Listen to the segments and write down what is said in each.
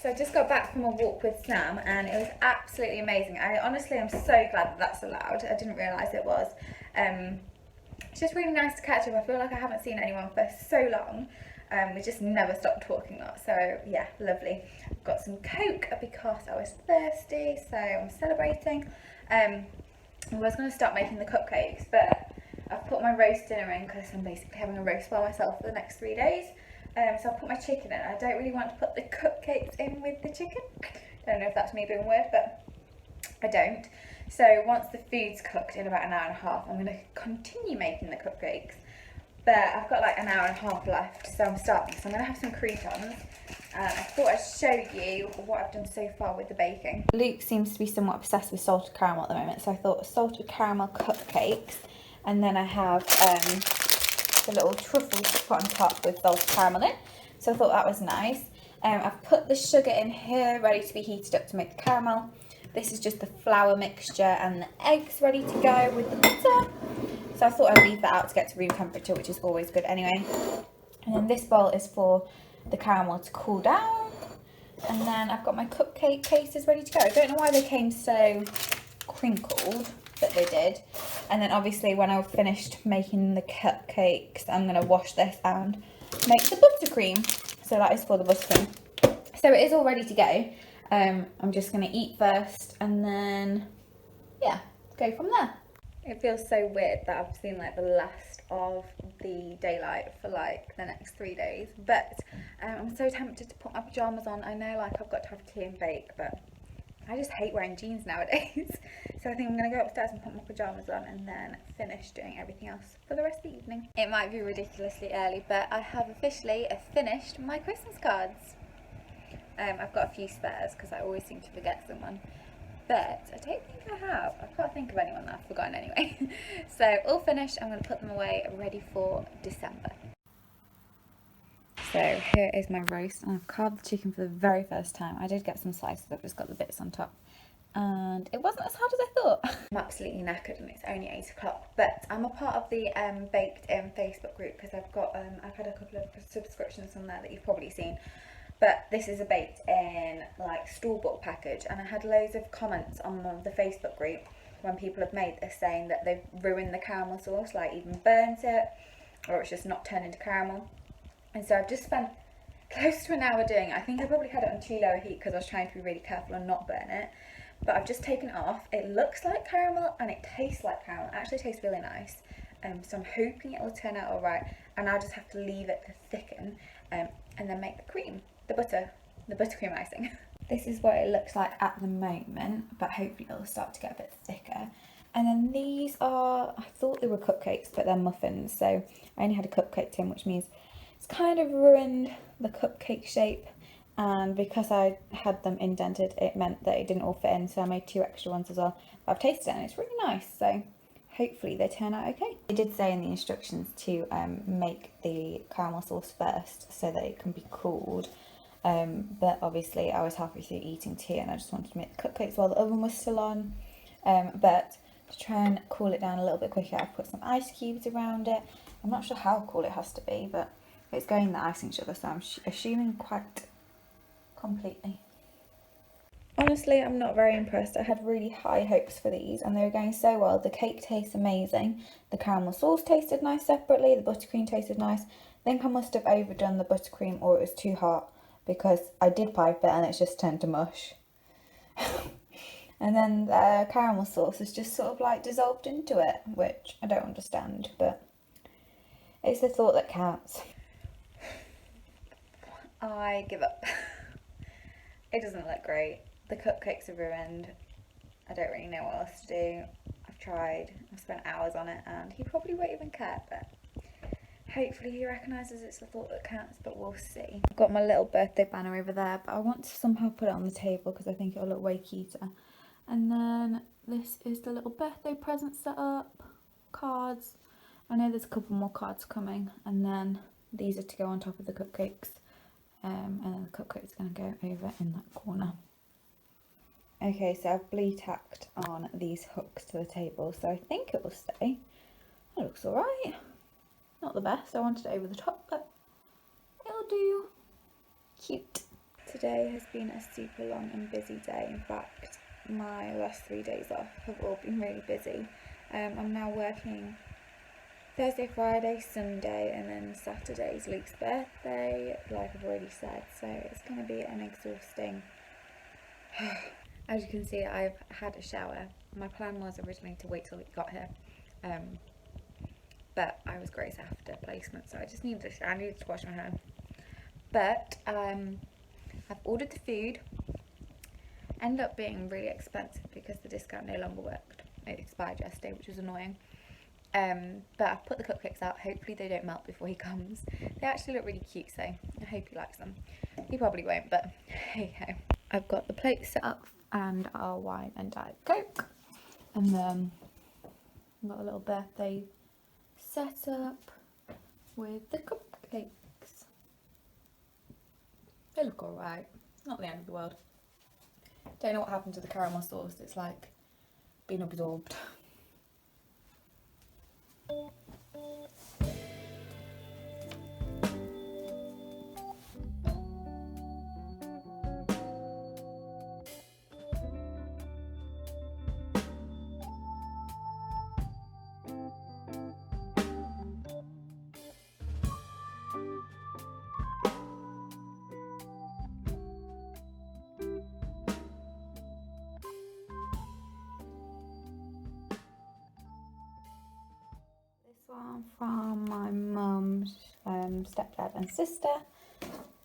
So I just got back from a walk with Sam and it was absolutely amazing. I honestly am so glad that that's allowed. I didn't realise it was. It's just really nice to catch up. I feel like I haven't seen anyone for so long. We just never stopped talking a lot. So yeah, lovely. Got some Coke because I was thirsty, so I'm celebrating. I was going to start making the cupcakes, but I've put my roast dinner in because I'm basically having a roast by myself for the next 3 days. So I'll put my chicken in. I don't really want to put the cupcakes in with the chicken. Don't know if that's me being weird, but I don't. So once the food's cooked in about an hour and a half, I'm going to continue making the cupcakes. But I've got like an hour and a half left, so I'm starting. So I'm going to have some croutons. I thought I'd show you what I've done so far with the baking. Luke seems to be somewhat obsessed with salted caramel at the moment, so I thought salted caramel cupcakes. And then I have the little truffles to put on top with salted caramel in. So I thought that was nice. I've put the sugar in here, ready to be heated up to make the caramel. This is just the flour mixture and the eggs ready to go with the butter. So I thought I'd leave that out to get to room temperature, which is always good anyway. And then this bowl is for the caramel to cool down. And then I've got my cupcake cases ready to go. I don't know why they came so crinkled, but they did. And then obviously when I've finished making the cupcakes, I'm going to wash this and make the buttercream. So that is for the buttercream. So it is all ready to go. I'm just going to eat first and then, yeah, go from there. It feels so weird that I've seen like the last of the daylight for like the next 3 days. But I'm so tempted to put my pyjamas on. I know like I've got to have tea and bake, but I just hate wearing jeans nowadays. So I think I'm going to go upstairs and put my pyjamas on and then finish doing everything else for the rest of the evening. It might be ridiculously early, but I have officially finished my Christmas cards. I've got a few spares because I always seem to forget someone. But I don't think I have. I can't think of anyone that I've forgotten anyway. So all finished. I'm going to put them away ready for December. So here is my roast. I've carved the chicken for the very first time. I did get some slices. I've just got the bits on top. And it wasn't as hard as I thought. I'm absolutely knackered and it's only 8 o'clock. But I'm a part of the Baked In Facebook group because I've had a couple of subscriptions on there that you've probably seen. But this is a baked in like store-bought package, and I had loads of comments on the Facebook group when people have made this saying that they've ruined the caramel sauce, like even burnt it, or it's just not turned into caramel. And so I've just spent close to an hour doing it. I think I probably had it on too low a heat because I was trying to be really careful and not burn it. But I've just taken it off. It looks like caramel and it tastes like caramel. It actually tastes really nice. So I'm hoping it will turn out alright. And I'll just have to leave it to thicken and then make the cream. The buttercream icing. This is what it looks like at the moment, but hopefully it'll start to get a bit thicker. And then these are, I thought they were cupcakes, but they're muffins. So I only had a cupcake tin, which means it's kind of ruined the cupcake shape. And because I had them indented, it meant that it didn't all fit in. So I made 2 extra ones as well. But I've tasted it and it's really nice. So hopefully they turn out okay. They did say in the instructions to make the caramel sauce first so that it can be cooled. But obviously I was halfway through eating tea and I just wanted to make the cupcakes while the oven was still on. But to try and cool it down a little bit quicker, I've put some ice cubes around it. I'm not sure how cool it has to be, but it's going in the icing sugar, so I'm assuming quite completely. Honestly, I'm not very impressed. I had really high hopes for these and they were going so well. The cake tastes amazing. The caramel sauce tasted nice separately. The buttercream tasted nice. I think I must have overdone the buttercream or it was too hot, because I did pipe it and it's just turned to mush. And then the caramel sauce is just sort of like dissolved into it, which I don't understand, but it's the thought that counts. I give up. It doesn't look great. The cupcakes are ruined. I don't really know what else to do. I've tried. I've spent hours on it and he probably won't even care, but hopefully he recognises it's the thought that counts, but we'll see. I've got my little birthday banner over there, but I want to somehow put it on the table because I think it'll look way cuter. And then this is the little birthday present set up, cards. I know there's a couple more cards coming, and then these are to go on top of the cupcakes. And then the cupcakes are going to go over in that corner. Okay, so I've blee tacked on these hooks to the table, so I think it will stay. It looks alright. Not the best, I wanted it over the top, but it'll do. Cute. Today has been a super long and busy day. In fact, my last 3 days off have all been really busy. I'm now working Thursday, Friday, Sunday, and then Saturday's Luke's birthday, like I've already said, so it's going to be an exhausting. As you can see, I've had a shower. My plan was originally to wait till it got here, but I was Grace after placement, so I just needed I needed to wash my hair. But I've ordered the food. Ended up being really expensive because the discount no longer worked. It expired yesterday, which was annoying. But I've put the cupcakes out. Hopefully they don't melt before he comes. They actually look really cute, so I hope he likes them. He probably won't, but hey ho. I've got the plate set up and our wine and Diet Coke. And then I've got a little birthday set up with the cupcakes. They look alright. Not the end of the world. Don't know what happened to the caramel sauce. It's like been absorbed. One from my mum's stepdad and sister.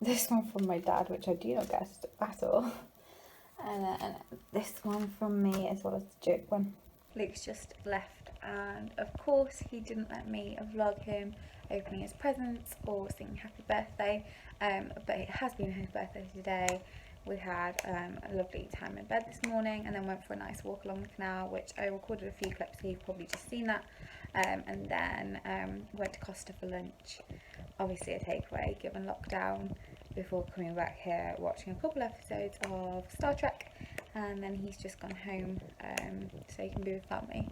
This one from my dad, which I do not guess at all. And then this one from me, as well as the joke one. Luke's just left, and of course he didn't let me vlog him opening his presents or singing happy birthday, but it has been his birthday today. We had a lovely time in bed this morning, and then went for a nice walk along the canal, which I recorded a few clips, so you've probably just seen that. And then went to Costa for lunch, obviously a takeaway given lockdown, before coming back here watching a couple episodes of Star Trek, and then he's just gone home so he can be with family.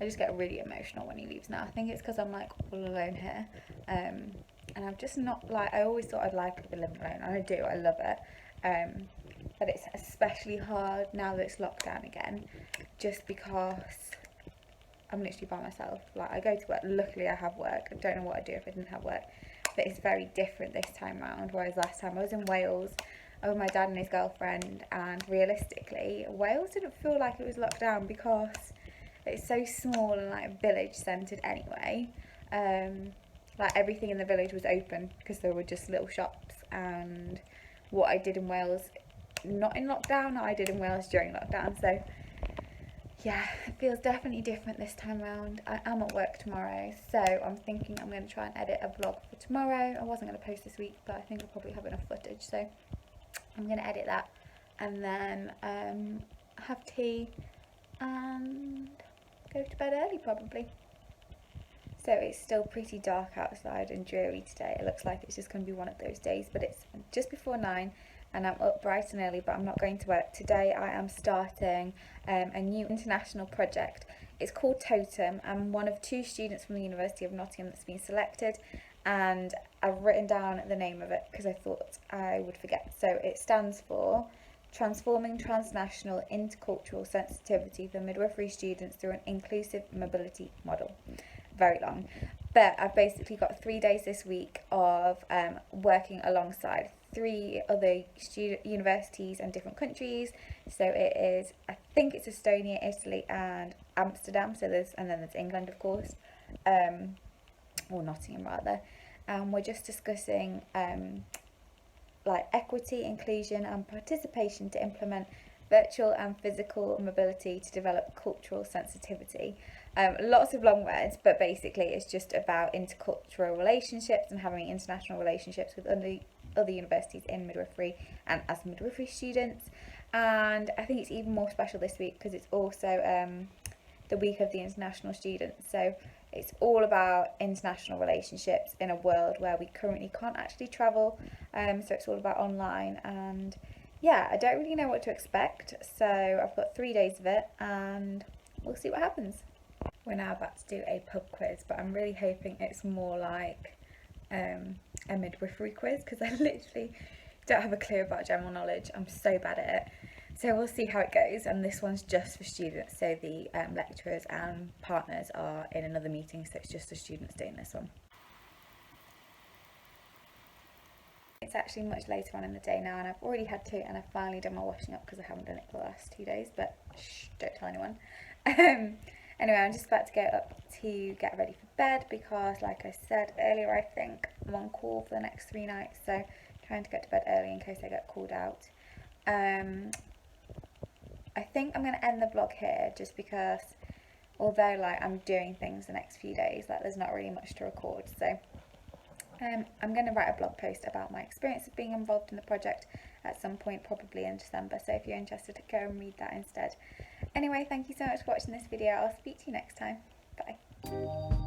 I just get really emotional when he leaves now. I think it's because I'm like all alone here, and I'm just not like, I always thought I'd like living alone, and I do, I love it, but it's especially hard now that it's locked down again, just because I'm literally by myself. Like, I go to work, luckily I have work, I don't know what I'd do if I didn't have work, but it's very different this time round, whereas last time I was in Wales with my dad and his girlfriend, and realistically Wales didn't feel like it was locked down because it's so small and like village centred anyway. Like everything in the village was open because there were just little shops, and what I did in Wales, not in lockdown, I did in Wales during lockdown, so yeah, it feels definitely different this time round. I am at work tomorrow, so I'm thinking I'm going to try and edit a vlog for tomorrow. I wasn't going to post this week, but I think I'll probably have enough footage, so I'm going to edit that, and then have tea and go to bed early probably. So it's still pretty dark outside and dreary today. It looks like it's just going to be one of those days, but it's just before 9 and I'm up bright and early, but I'm not going to work. Today I am starting a new international project. It's called Totem. I'm one of 2 students from the University of Nottingham that's been selected, and I've written down the name of it because I thought I would forget. So it stands for Transforming Transnational Intercultural Sensitivity for Midwifery Students Through an Inclusive Mobility Model. Very long, but I've basically got 3 days this week of working alongside 3 other universities and different countries. So it is, I think it's Estonia, Italy and Amsterdam, so there's England, of course, or Nottingham rather, and we're just discussing like equity, inclusion and participation to implement virtual and physical mobility to develop cultural sensitivity. Lots of long words, but basically it's just about intercultural relationships and having international relationships with other universities in midwifery and as midwifery students. And I think it's even more special this week because it's also the week of the international students, so it's all about international relationships in a world where we currently can't actually travel, so it's all about online. And yeah, I don't really know what to expect, so I've got 3 days of it and we'll see what happens. We're now about to do a pub quiz, but I'm really hoping it's more like a midwifery quiz, because I literally don't have a clue about general knowledge. I'm so bad at it. So we'll see how it goes, and this one's just for students, so the lecturers and partners are in another meeting, so it's just the students doing this one. It's actually much later on in the day now, and I've already had to, and I've finally done my washing up because I haven't done it for the last 2 days, but shh, don't tell anyone. Anyway, I'm just about to go up to get ready for bed because, like I said earlier, I think I'm on call for the next 3 nights, so trying to get to bed early in case I get called out. I think I'm going to end the vlog here just because although like I'm doing things the next few days, like there's not really much to record, so I'm going to write a blog post about my experience of being involved in the project at some point, probably in December, so if you're interested, go and read that instead. Anyway, thank you so much for watching this video. I'll speak to you next time. Bye.